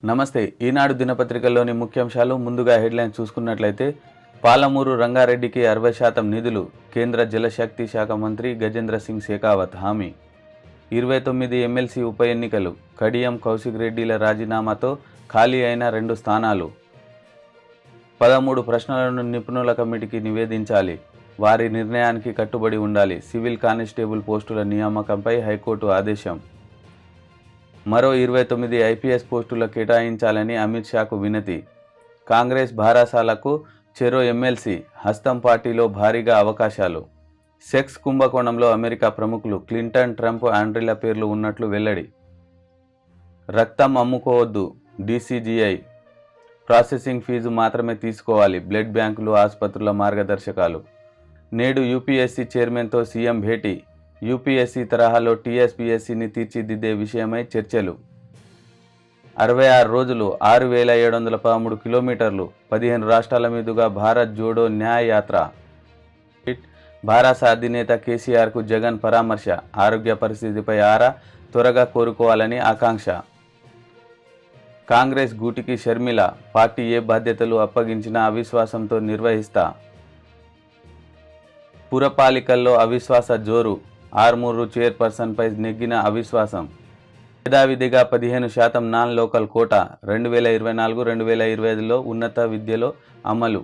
నమస్తే. ఈనాడు దినపత్రికల్లోని ముఖ్యాంశాలు ముందుగా హెడ్లైన్ చూసుకున్నట్లయితే పాలమూరు రంగారెడ్డికి 60% నిధులు కేంద్ర జలశక్తి శాఖ మంత్రి గజేంద్ర సింగ్ షెకావత్ హామీ. 29 ఎమ్మెల్సీ ఉప ఎన్నికలు కడియం కౌశిక్ రెడ్డిల రాజీనామాతో ఖాళీ అయిన 2 స్థానాలు. 13 ప్రశ్నలను నిపుణుల కమిటీకి నివేదించాలి. వారి నిర్ణయానికి కట్టుబడి ఉండాలి. సివిల్ కానిస్టేబుల్ పోస్టుల నియామకంపై హైకోర్టు ఆదేశం. మరో 29 ఐపీఎస్ పోస్టుల కేటాయించాలని అమిత్ షాకు వినతి. కాంగ్రెస్ భారాసాలకు చెరో ఎమ్మెల్సీ, హస్తం పార్టీలో భారీగా అవకాశాలు. సెక్స్ కుంభకోణంలో అమెరికా ప్రముఖులు క్లింటన్, ట్రంప్, ఆండ్రీల పేర్లు ఉన్నట్లు వెల్లడి. రక్తం అమ్ముకోవద్దు డీసీజీఐ. ప్రాసెసింగ్ ఫీజు మాత్రమే తీసుకోవాలి. బ్లడ్ బ్యాంకులు, ఆసుపత్రుల మార్గదర్శకాలు. నేడు యూపీఎస్సీ చైర్మన్తో సీఎం భేటీ. యూపీఎస్సీ తరహాలో టీఎస్పీఎస్సీని తీర్చిదిద్దే విషయమై చర్చలు. 66 రోజులు 6,713 కిలోమీటర్లు 15 రాష్ట్రాల మీదుగా భారత్ జోడో న్యాయ యాత్ర. భారాస అధినేత కేసీఆర్కు జగన్ పరామర్శ. ఆరోగ్య పరిస్థితిపై ఆరా, త్వరగా కోరుకోవాలని ఆకాంక్ష. కాంగ్రెస్ గూటికి షర్మిల. పార్టీ ఏ బాధ్యతలు అప్పగించినా అవిశ్వాసంతో నిర్వహిస్తా. పురపాలికల్లో అవిశ్వాస జోరు. ఆర్మూరు చైర్పర్సన్పై నెగ్గిన అవిశ్వాసం. యథావిధిగా 15% నాన్ లోకల్ కోటా 2024-2025లో ఉన్నత విద్యలో అమలు.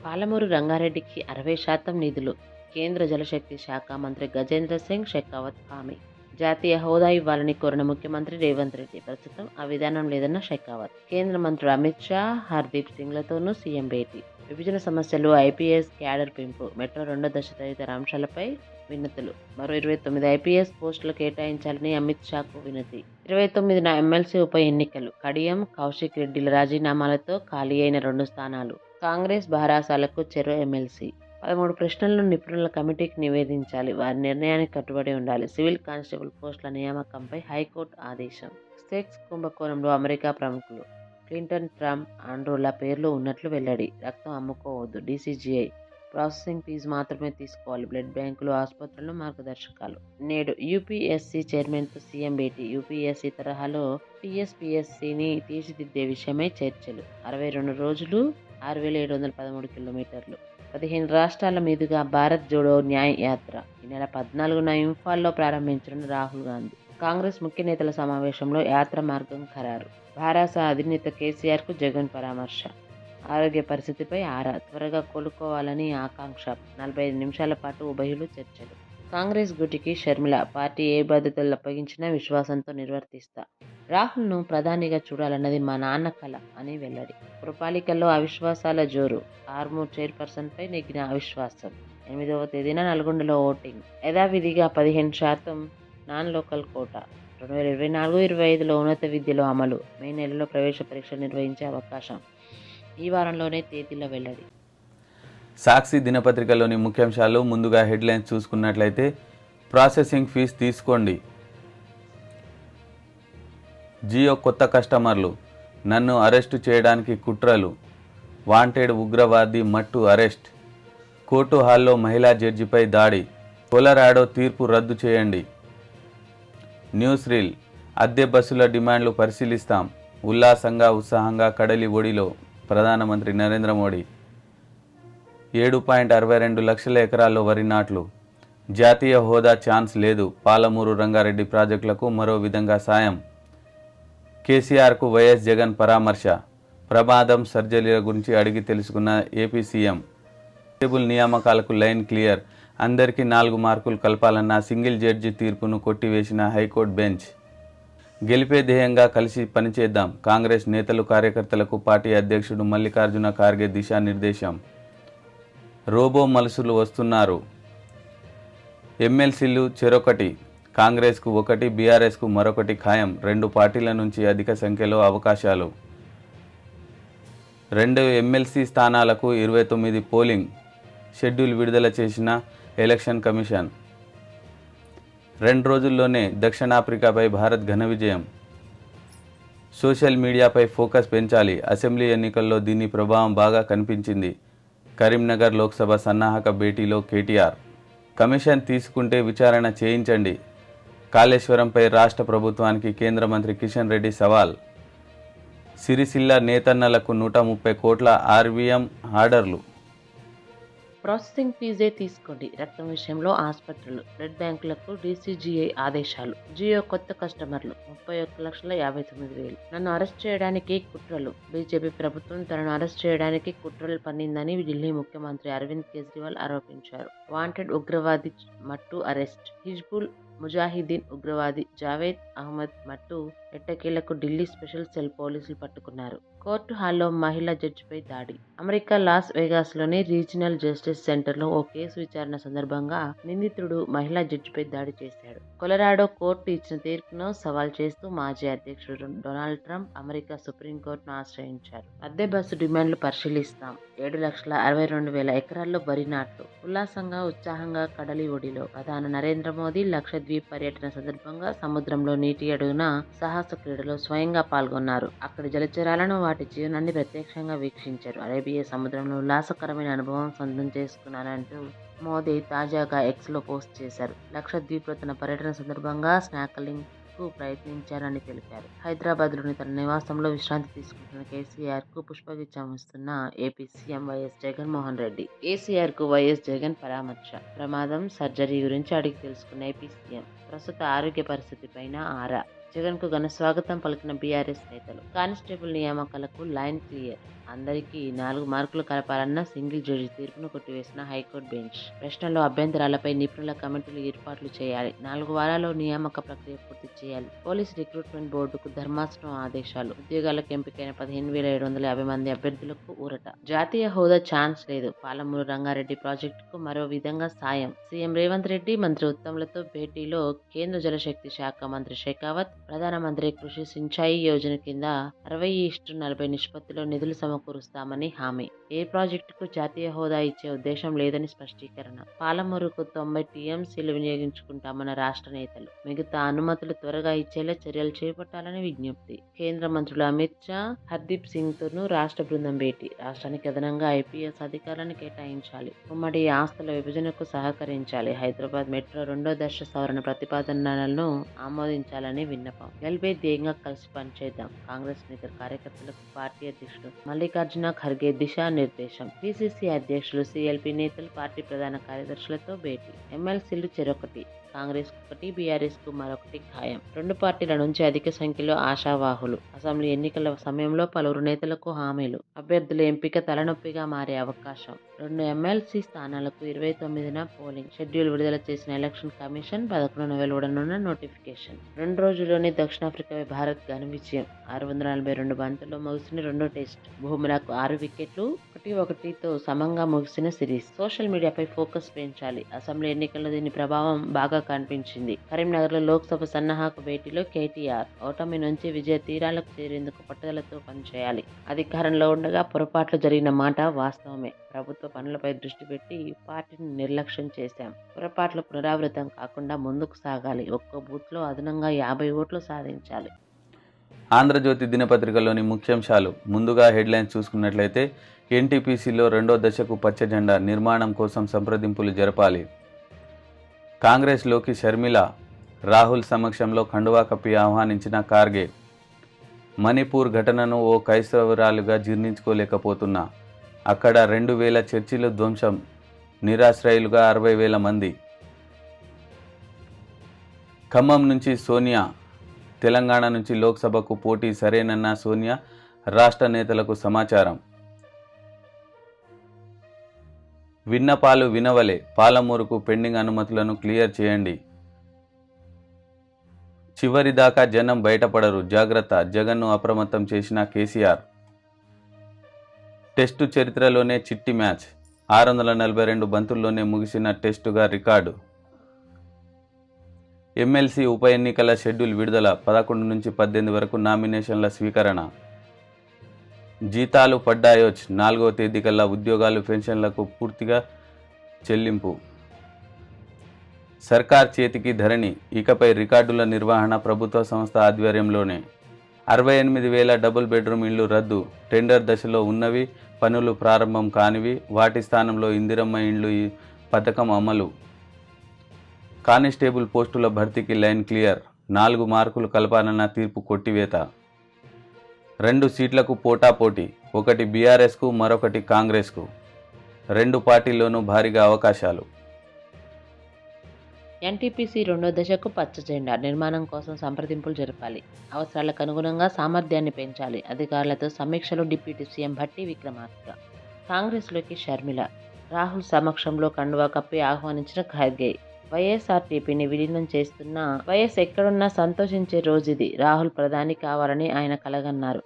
పాలమూరు రంగారెడ్డికి 60% నిధులు కేంద్ర జలశక్తి శాఖ మంత్రి గజేంద్ర సింగ్ షెకావత్ హామీ. జాతీయ హోదా ఇవ్వాలని కోరిన ముఖ్యమంత్రి రేవంత్ రెడ్డి ప్రస్తుతం ఆ విధానం లేదన్న షెకావత్. కేంద్ర మంత్రులు అమిత్ షా, హర్దీప్ సింగ్లతోనూ సీఎం భేటీ. విభజన సమస్యలు, ఐపీఎస్ క్యాడర్ పెంపు, మెట్రో 2వ దశ తదితర అంశాలపై వినతులు. మరో 29 ఐపీఎస్ పోస్టులు కేటాయించాలని అమిత్ షాకు వినతి. 29 ఎమ్మెల్సీ ఉప ఎన్నికలు కడియం కౌశిక్ రెడ్డిల రాజీనామాలతో ఖాళీ అయిన 2 స్థానాలు. కాంగ్రెస్ భారాసాలకు చెరో ఎమ్మెల్సీ. 13 ప్రశ్నలను నిపుణుల కమిటీకి నివేదించాలి. వారి నిర్ణయానికి కట్టుబడి ఉండాలి. సివిల్ కానిస్టేబుల్ పోస్టుల నియామకంపై హైకోర్టు ఆదేశం. సెక్స్ కుంభకోణంలో అమెరికా ప్రముఖులు క్లింటన్, ట్రంప్, ఆండ్రూల పేర్లు ఉన్నట్లు వెల్లడి. రక్తం అమ్ముకోవద్దు డీసీజీఐ. ప్రాసెసింగ్ ఫీజు మాత్రమే తీసుకోవాలి. బ్లడ్ బ్యాంకులు, ఆసుపత్రులు మార్గదర్శకాలు. నేడు యూపీఎస్సీ చైర్మన్తో సీఎం భేటీ. యూపీఎస్సీ తరహాలో టీఎస్పీఎస్సీని తీర్చిదిద్దే విషయమై చర్చలు. 62 రోజులు 6,713 కిలోమీటర్లు 15 రాష్ట్రాల మీదుగా భారత్ జోడో న్యాయ యాత్ర ఈ నెల 14న ఇంఫాల్లో ప్రారంభించనున్న రాహుల్ గాంధీ. కాంగ్రెస్ ముఖ్య నేతల సమావేశంలో యాత్ర మార్గం ఖరారు. భారాస అధినేత కేసీఆర్కు జగన్ పరామర్శ. ఆరోగ్య పరిస్థితిపై ఆరా, త్వరగా కోలుకోవాలని ఆకాంక్ష. 45 నిమిషాల పాటు ఉభయులు చర్చలు. కాంగ్రెస్ గుటికి షర్మిల. పార్టీ ఏ బాధ్యతలు అప్పగించినా విశ్వాసంతో నిర్వర్తిస్తా. రాహుల్ను ప్రధానిగా చూడాలన్నది మా నాన్న కల అని వెల్లడి. పురపాలికల్లో అవిశ్వాసాల జోరు. ఆర్మూర్ చైర్పర్సన్పై నెగ్గిన అవిశ్వాసం. 8వ తేదీన నల్గొండలో ఓటింగ్. యథావిధిగా 15% నాన్ లోకల్ కోటా. 2024-25లో ఉన్నత విద్యలో అమలు. మే నెలలో ప్రవేశ పరీక్షలు నిర్వహించే అవకాశం. ఈ వారంలోనే తేదీల వెల్లడి. సాక్షి దినపత్రికలోని ముఖ్యాంశాలు ముందుగా హెడ్లైన్స్ చూసుకున్నట్లయితే ప్రాసెసింగ్ ఫీజు తీసుకోండి. జియో కొత్త కస్టమర్లు. నన్ను అరెస్టు చేయడానికి కుట్రలు. వాంటెడ్ ఉగ్రవాది మట్టు అరెస్ట్. కోర్టు హాల్లో మహిళా జడ్జిపై దాడి. కొలరాడో తీర్పు రద్దు చేయండి. News reel. అద్దె బస్సుల డిమాండ్లు పరిశీలిస్తాం. ఉత్సాహంగా కడలి ఒడిలో ప్రధానమంత్రి నరేంద్ర మోడీ. 7.62 లక్షల ఎకరాల్లో వరి నాట్లు. జాతీయ హోదా ఛాన్స్ లేదు. పాలమూరు రంగారెడ్డి ప్రాజెక్టులకు మరో విధంగా సాయం. కేసీఆర్కు వైఎస్ జగన్ పరామర్శ. ప్రమాదం, సర్జరీల గురించి అడిగి తెలుసుకున్న ఏపీ సీఎం. టేబుల్ నియామకాలకు లైన్ క్లియర్. అందరికీ 4 మార్కులు కలపాలన్న సింగిల్ జడ్జి తీర్పును కొట్టివేసిన హైకోర్టు బెంచ్. గెలిపే ధ్యేయంగా కలిసి పనిచేద్దాం. కాంగ్రెస్ నేతలు, కార్యకర్తలకు పార్టీ అధ్యక్షుడు మల్లికార్జున ఖార్గే దిశానిర్దేశం. రోబో మలుసులు వస్తున్నారు. ఎమ్మెల్సీలు చెరొకటి. కాంగ్రెస్కు 1, బీఆర్ఎస్కు మరొకటి ఖాయం. 2 పార్టీల నుంచి అధిక సంఖ్యలో అవకాశాలు. 2 ఎమ్మెల్సీ స్థానాలకు 29 పోలింగ్ షెడ్యూల్ విడుదల చేసిన ఎలక్షన్ కమిషన్. 2 రోజుల్లోనే దక్షిణాఫ్రికాపై భారత్ ఘన విజయం. సోషల్ మీడియాపై ఫోకస్ పెంచాలి. అసెంబ్లీ ఎన్నికల్లో దీని ప్రభావం బాగా కనిపించింది. కరీంనగర్ లోక్సభ సన్నాహక భేటీలో కేటీఆర్. కమిషన్ తీసుకుంటే విచారణ చేయించండి. కాళేశ్వరంపై రాష్ట్ర ప్రభుత్వానికి కేంద్ర మంత్రి కిషన్ రెడ్డి సవాల్. సిరిసిల్ల నేతన్నలకు 130 కోట్ల ఆర్వీఎం ఆర్డర్లు. ప్రాసెసింగ్ ఫీజే తీసుకోండి. రక్తం విషయంలో ఆసుపత్రులు, బ్లడ్ బ్యాంకులకు డీసీజీఐ ఆదేశాలు. జియో కొత్త కస్టమర్లు 31,59,000. నన్ను అరెస్ట్ చేయడానికి కుట్రలు. బీజేపీ ప్రభుత్వం తనను అరెస్ట్ చేయడానికి కుట్రలు పన్నిందని ఢిల్లీ ముఖ్యమంత్రి అరవింద్ కేజ్రీవాల్ ఆరోపించారు. వాంటెడ్ ఉగ్రవాది మట్టు అరెస్ట్. హిజ్బుల్ ముజాహిదీన్ ఉగ్రవాది జావేద్ అహ్మద్ మట్టు ఎట్టకేలకు ఢిల్లీ స్పెషల్ సెల్ పోలీసులు పట్టుకున్నారు. కోర్టు హాల్లో మహిళా జడ్జిపై దాడి. అమెరికా లాస్ వేగాస్లోని రీజనల్ జస్టిస్ సెంటర్లో ఓ కేసు విచారణ సందర్భంగా నిందితుడు మహిళా జడ్జిపై దాడి చేశాడు. కొలరాడో కోర్టు ఇచ్చిన తీర్పును సవాల్ చేస్తూ మాజీ అధ్యక్షుడు డొనాల్డ్ ట్రంప్ అమెరికా సుప్రీంకోర్టును ఆశ్రయించారు. అద్దె బస్సు డిమాండ్లు పరిశీలిస్తాం. 7,62,000 ఎకరాల్లో వరి నాట్లు. ఉల్లాసంగా ఉత్సాహంగా కడలి ఒడిలో ప్రధాని నరేంద్ర మోదీ లక్షద్వీప్ పర్యటన సందర్భంగా సముద్రంలో నీటి అడుగున సాహస క్రీడలో స్వయంగా పాల్గొన్నారు. అక్కడి జలచరాలను, వాటి జీవనాన్ని ప్రత్యక్షంగా వీక్షించారు. అరేబియా సముద్రంలో ఉల్లాసకరమైన అనుభవం సొంతం చేసుకున్నారంటూ మోదీ తాజాగా ఎక్స్లో పోస్ట్ చేశారు. లక్షద్వీప్లో తన పర్యటన సందర్భంగా స్నార్కెలింగ్ కు ప్రయత్నించారని తెలిపారు. హైదరాబాద్లోని తన నివాసంలో విశ్రాంతి తీసుకుంటున్న కేసీఆర్ కు పుష్పగుచ్చం ఇస్తున్న AP CM YS Jaganmohan Reddy. KCR కు వైఎస్ జగన్ పరామర్శ. ప్రమాదం, సర్జరీ గురించి అడిగి తెలుసుకున్న ఏపీ సీఎం. ప్రస్తుత ఆరోగ్య పరిస్థితిపైన ఆరా. జగన్ కు ఘన స్వాగతం పలికిన బీఆర్ఎస్ నేతలు. కానిస్టేబుల్ నియామకాలకు లైన్ క్లియర్. అందరికీ 4 మార్కులు కలపాలన్న సింగిల్ జడ్జి తీర్పును కొట్టివేసిన హైకోర్టు బెంచ్. ప్రశ్నల్లో అభ్యంతరాలపై నిపుణుల కమిటీలు ఏర్పాట్లు చేయాలి. 4 వారాల్లో నియామక ప్రక్రియ పూర్తి చేయాలి. పోలీస్ రిక్రూట్మెంట్ బోర్డుకు ధర్మాసనం ఆదేశాలు. ఉద్యోగాలకు ఎంపికైన 15,750 మంది అభ్యర్థులకు ఊరట. జాతీయ హోదా ఛాన్స్ లేదు. పాలమూరు రంగారెడ్డి ప్రాజెక్టుకు మరో విధంగా సాయం. సీఎం రేవంత్ రెడ్డి, మంత్రి ఉత్తమ్లతో భేటీలో కేంద్ర జలశక్తి శాఖ మంత్రి షెకావత్. ప్రధానమంత్రి కృషి సించాయి యోజన కింద 60:40 నిష్పత్తిలో నిధులు సమకూరుస్తామని హామీ. ఏ ప్రాజెక్టుకు జాతీయ హోదా ఇచ్చే ఉద్దేశం లేదని స్పష్టీకరణ. పాలమూరుకు 90 టీఎంసీలు వినియోగించుకుంటామన్న రాష్ట్ర నేతలు. మిగతా అనుమతులు త్వరగా ఇచ్చేలా చర్యలు చేపట్టాలని విజ్ఞప్తి. కేంద్ర మంత్రులు అమిత్ షా, హర్దీప్ సింగ్ తోనూ రాష్ట్ర బృందం భేటీ. రాష్ట్రానికి అదనంగా ఐపీఎస్ అధికారులను కేటాయించాలి. ఉమ్మడి ఆస్తుల విభజనకు సహకరించాలి. హైదరాబాద్ మెట్రో 2వ దశ సవరణ ప్రతిపాదనలను ఆమోదించాలని విన్నపం. గెలిపే ధ్యేయంగా కలిసి పనిచేద్దాం. కాంగ్రెస్ నేత కార్యకర్తలకు పార్టీ అధ్యక్షుడు మల్లికార్జున ఖర్గే దిశానిర్దేశం. పిసిసి అధ్యక్షులు, సీఎల్పీ నేతలు, పార్టీ ప్రధాన కార్యదర్శులతో భేటీ. ఎమ్మెల్సీలు చెరొకటి. కాంగ్రెస్ ఒకటి, బీఆర్ఎస్ కు మరొకటి ఖాయం. 2 పార్టీల నుంచి అధిక సంఖ్యలో ఆశావాహులు. అసెంబ్లీ ఎన్నికల సమయంలో పలువురు నేతలకు హామీలు. అభ్యర్థుల ఎంపిక తలనొప్పిగా మారే అవకాశం. 2 ఎమ్మెల్సీ స్థానాలకు 29న పోలింగ్. షెడ్యూల్ విడుదల చేసిన ఎలక్షన్ కమిషన్. 11న వెలువడనున్న నోటిఫికేషన్. 2 రోజుల్లోనే దక్షిణాఫ్రికాపై భారత్ ఘన విజయం. 642 బంతుల్లో ముగిసిన 2వ టెస్ట్. బుమ్రాకు 6 వికెట్లు. 1-1తో సమంగా ముగిసిన సిరీస్. సోషల్ మీడియాపై ఫోకస్ పెంచాలి. అసెంబ్లీ ఎన్నికల్లో దీని ప్రభావం బాగా కనిపించింది. కరీంనగర్లో లోక్సభ సన్నాహక భేటీలో కేటీఆర్. ఓటమి నుంచి విజయ తీరాలకు చేరేందుకు పట్టుదలతో పనిచేయాలి. అధికారంలో ఉండగా పొరపాట్లు జరిగిన మాట వాస్తవమే. ప్రభుత్వ పనులపై దృష్టి పెట్టి పార్టీని నిర్లక్ష్యం చేశాం. పొరపాట్లు పునరావృతం కాకుండా ముందుకు సాగాలి. ఒక్కో బూత్లో అదనంగా 50 ఓట్లు సాధించాలి. ఆంధ్రజ్యోతి దినపత్రికలోని ముఖ్యాంశాలు. ముందుగా హెడ్లైన్స్ చూసుకున్నట్లయితే ఎన్టీపీసీలో 2వ దశకు పచ్చ జెండా నిర్మాణం కోసం సంప్రదింపులు జరపాలి. కాంగ్రెస్లోకి షర్మిల. రాహుల్ సమక్షంలో కండువా కప్పి ఆహ్వానించిన ఖార్గే. మణిపూర్ ఘటనను ఓ క్రైస్తవురాలుగా జీర్ణించుకోలేకపోతున్నా. అక్కడ 2,000 చర్చిలు ధ్వంసం. నిరాశ్రయులుగా 60,000 మంది. ఖమ్మం నుంచి సోనియా. తెలంగాణ నుంచి లోక్సభకు పోటీ సరేనన్న సోనియా. రాష్ట్ర నేతలకు సమాచారం. విన్నపాలు వినవలే. పాలమూరుకు పెండింగ్ అనుమతులను క్లియర్ చేయండి. చివరిదాకా జనం బయటపడరు, జాగ్రత్త. జగన్ను అప్రమత్తం చేసిన కేసీఆర్. టెస్టు చరిత్రలోనే చిట్టి మ్యాచ్. 642 బంతుల్లోనే ముగిసిన టెస్టుగా రికార్డు. ఎమ్మెల్సీ ఉప ఎన్నికల షెడ్యూల్ విడుదల. 11 నుంచి 18 వరకు నామినేషన్ల స్వీకరణ. జీతాలు పడ్డాయోచ్. 4వ తేదీ కల్లా ఉద్యోగాలు, పెన్షన్లకు పూర్తిగా చెల్లింపు. సర్కార్ చేతికి ధరణి. ఇకపై రికార్డుల నిర్వహణ ప్రభుత్వ సంస్థ ఆధ్వర్యంలోనే. 68,000 డబుల్ బెడ్రూమ్ ఇళ్లు రద్దు. టెండర్ దశలో ఉన్నవి, పనులు ప్రారంభం కానివి. వాటి స్థానంలో ఇందిరమ్మ ఇండ్లు పథకం అమలు. కానిస్టేబుల్ పోస్టుల భర్తీకి లైన్ క్లియర్, 4 మార్కులు కలపాలన్న తీర్పు కొట్టివేత. 2 సీట్లకు పోటాపోటీ, ఒకటి బీఆర్ఎస్కు మరొకటి కాంగ్రెస్కు. 2 పార్టీల్లోనూ భారీగా అవకాశాలు. ఎన్టీపీసీ రెండో దశకు పచ్చ జెండా నిర్మాణం కోసం సంప్రదింపులు జరపాలి. అవసరాలకు అనుగుణంగా సామర్థ్యాన్ని పెంచాలి. అధికారులతో సమీక్షలు డిప్యూటీ సీఎం భట్టి విక్రమార్క. కాంగ్రెస్లోకి షర్మిల. రాహుల్ సమక్షంలో కండువా కప్పి ఆహ్వానించిన ఖర్గే. వైఎస్ఆర్టీపీని విలీనం చేస్తున్న వైఎస్ ఎక్కడున్నా సంతోషించే రోజుది. రాహుల్ ప్రధాని కావాలని ఆయన కలగన్నారు.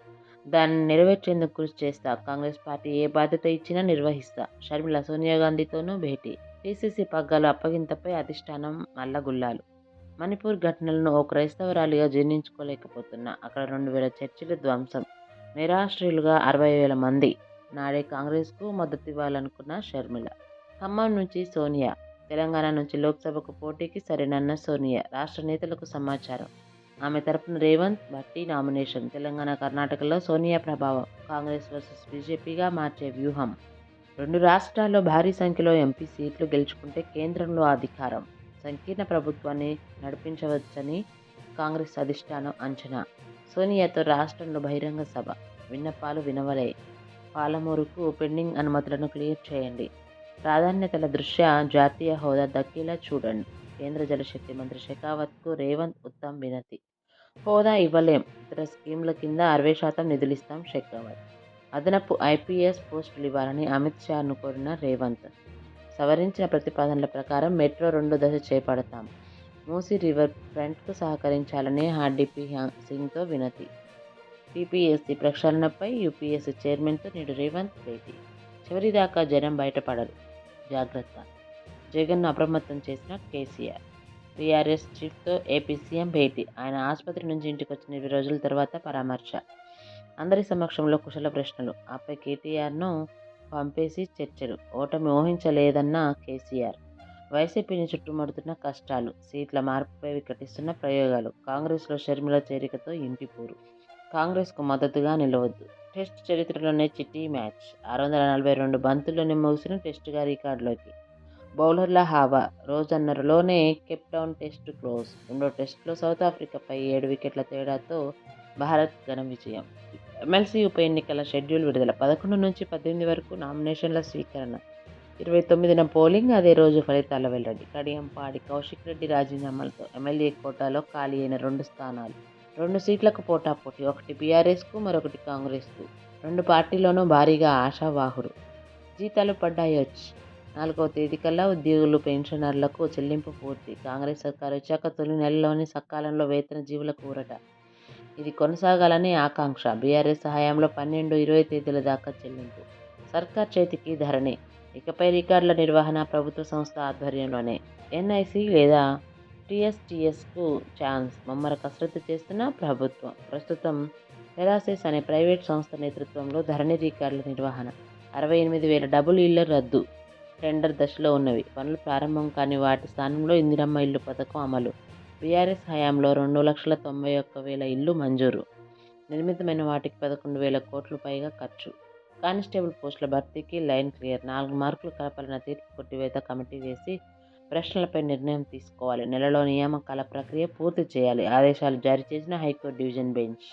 దాన్ని నెరవేర్చేందుకు కృషి చేస్తా. కాంగ్రెస్ పార్టీ ఏ బాధ్యత ఇచ్చినా నిర్వహిస్తా. షర్మిల సోనియా గాంధీతోనూ భేటీ. పీసీసీ పగ్గాల అప్పగింతపై అధిష్టానం మల్లగుల్లాలు. మణిపూర్ ఘటనలను ఓ క్రైస్తవరాలిగా జీర్ణించుకోలేకపోతున్నా. అక్కడ 2000 చర్చిల ధ్వంసం. నిరాశ్రయులుగా 60,000 మంది. నాడే కాంగ్రెస్కు మద్దతివ్వాలనుకున్న షర్మిల. ఖమ్మం నుంచి సోనియా. తెలంగాణ నుంచి లోక్సభకు పోటీకి సరేనన్న సోనియా. రాష్ట్ర నేతలకు సమాచారం. ఆమె తరపున రేవంత్, భట్టి నామినేషన్. తెలంగాణ, కర్ణాటకలో సోనియా ప్రభావం. కాంగ్రెస్ వర్సెస్ బీజేపీగా మార్చే వ్యూహం. 2 రాష్ట్రాల్లో భారీ సంఖ్యలో ఎంపీ సీట్లు గెలుచుకుంటే కేంద్రంలో అధికారం. సంకీర్ణ ప్రభుత్వాన్ని నడిపించవచ్చని కాంగ్రెస్ అధిష్టానం అంచనా. సోనియాతో రాష్ట్రంలో బహిరంగ సభ. విన్నపాలు వినవలే. పాలమూరుకు పెండింగ్ అనుమతులను క్లియర్ చేయండి. ప్రాధాన్యతల దృష్ట్యా జాతీయ హోదా దక్కేలా చూడండి. కేంద్ర జలశక్తి మంత్రి షెకావత్కు రేవంత్, ఉత్తమ్ వినతి. హోదా ఇవ్వలేం, ఇతర స్కీమ్ల కింద 60% నిధులిస్తాం షెకావత్. అదనపు ఐపీఎస్ పోస్టులు ఇవ్వాలని అమిత్ షాను కోరిన రేవంత్. సవరించిన ప్రతిపాదనల ప్రకారం మెట్రో 2వ దశ చేపడతాం. మూసీ రివర్ ఫ్రంట్కు సహకరించాలని హార్డీపీ సింగ్తో వినతి. టీపీఎస్సీ ప్రక్షాళనపై యూపీఎస్సీ చైర్మన్తో నేడు రేవంత్ భేటీ. చివరిదాకా జనం బయటపడరు, జాగ్రత్త. జగన్ను అప్రమత్తం చేసిన కేసీఆర్. టీఆర్ఎస్ చీఫ్తో ఏపీ సీఎం భేటీ. ఆయన ఆసుపత్రి నుంచి ఇంటికి వచ్చిన 20 రోజుల తర్వాత పరామర్శ. అందరి సమక్షంలో కుశల ప్రశ్నలు. ఆపై కేటీఆర్ను పంపేసి చర్చలు. ఓటమి ఊహించలేదన్న కేసీఆర్. వైసీపీని చుట్టుముడుతున్న కష్టాలు. సీట్ల మార్పుపై వికటిస్తున్న ప్రయోగాలు. కాంగ్రెస్లో షర్మిల చేరికతో ఇంటిపూరు. కాంగ్రెస్కు మద్దతుగా నిలవద్దు. టెస్ట్ చరిత్రలోనే చిట్టి మ్యాచ్. 642 బంతుల్లోనే ముగిసిన టెస్టుగా రికార్డులోకి. బౌలర్ల హావా. రోజన్నరలోనే కేప్టౌన్ టెస్టు క్లోజ్. రెండో టెస్టులో సౌత్ ఆఫ్రికాపై 7 వికెట్ల తేడాతో భారత్ ఘన విజయం. ఎమ్మెల్సీ ఉప ఎన్నికల షెడ్యూల్ విడుదల. 11 నుంచి 18 వరకు నామినేషన్ల స్వీకరణ. 29న పోలింగ్. అదే రోజు ఫలితాల వెల్లడి. కడియంపాడి కౌశిక్ రెడ్డి రాజీనామాలతో ఎమ్మెల్యే కోటాలో ఖాళీ అయిన 2 స్థానాలు. 2 సీట్లకు పోటాపోటీ. ఒకటి బీఆర్ఎస్కు, మరొకటి కాంగ్రెస్కు. 2 పార్టీల్లోనూ భారీగా ఆశావాహులు. జీతాలు పడ్డాయొచ్. 4వ తేదీ కల్లా ఉద్యోగులు, పెన్షనర్లకు చెల్లింపు పూర్తి. కాంగ్రెస్ సర్కారు వచ్చాక తొలి నెలలోనే సకాలంలో వేతన జీవులకు ఊరట. ఇది కొనసాగాలని ఆకాంక్ష. బీఆర్ఎస్ హయాంలో 12, 20 తేదీల దాకా చెల్లింపు. సర్కార్ చేతికి ధరణి. ఇకపై రికార్డుల నిర్వహణ ప్రభుత్వ సంస్థ ఆధ్వర్యంలోనే. ఎన్ఐసి లేదా టీఎస్టీఎస్కు ఛాన్స్. ముమ్మర కసరత్తు చేస్తున్న ప్రభుత్వం. ప్రస్తుతం టెరాసిస్ అనే ప్రైవేట్ సంస్థ నేతృత్వంలో ధరణి రికార్డుల నిర్వహణ. 68,000 డబుల్ ఇళ్ల రద్దు. టెండర్ దశలో ఉన్నవి. పనులు ప్రారంభం కాని వాటి స్థానంలో ఇందిరమ్మ ఇల్లు పథకం అమలు. బీఆర్ఎస్ హయాంలో 2,91,000 ఇళ్లు మంజూరు. నిర్మితమైన వాటికి 11,000 కోట్లు పైగా ఖర్చు. కానిస్టేబుల్ పోస్టుల భర్తీకి లైన్ క్లియర్. 4 మార్కులు కలపాలన్న తీర్పు కొట్టివేత కమిటీ వేసి ప్రశ్నలపై నిర్ణయం తీసుకోవాలి. నెలలో నియామకాల ప్రక్రియ పూర్తి చేయాలి. ఆదేశాలు జారీ చేసిన హైకోర్టు డివిజన్ బెంచ్.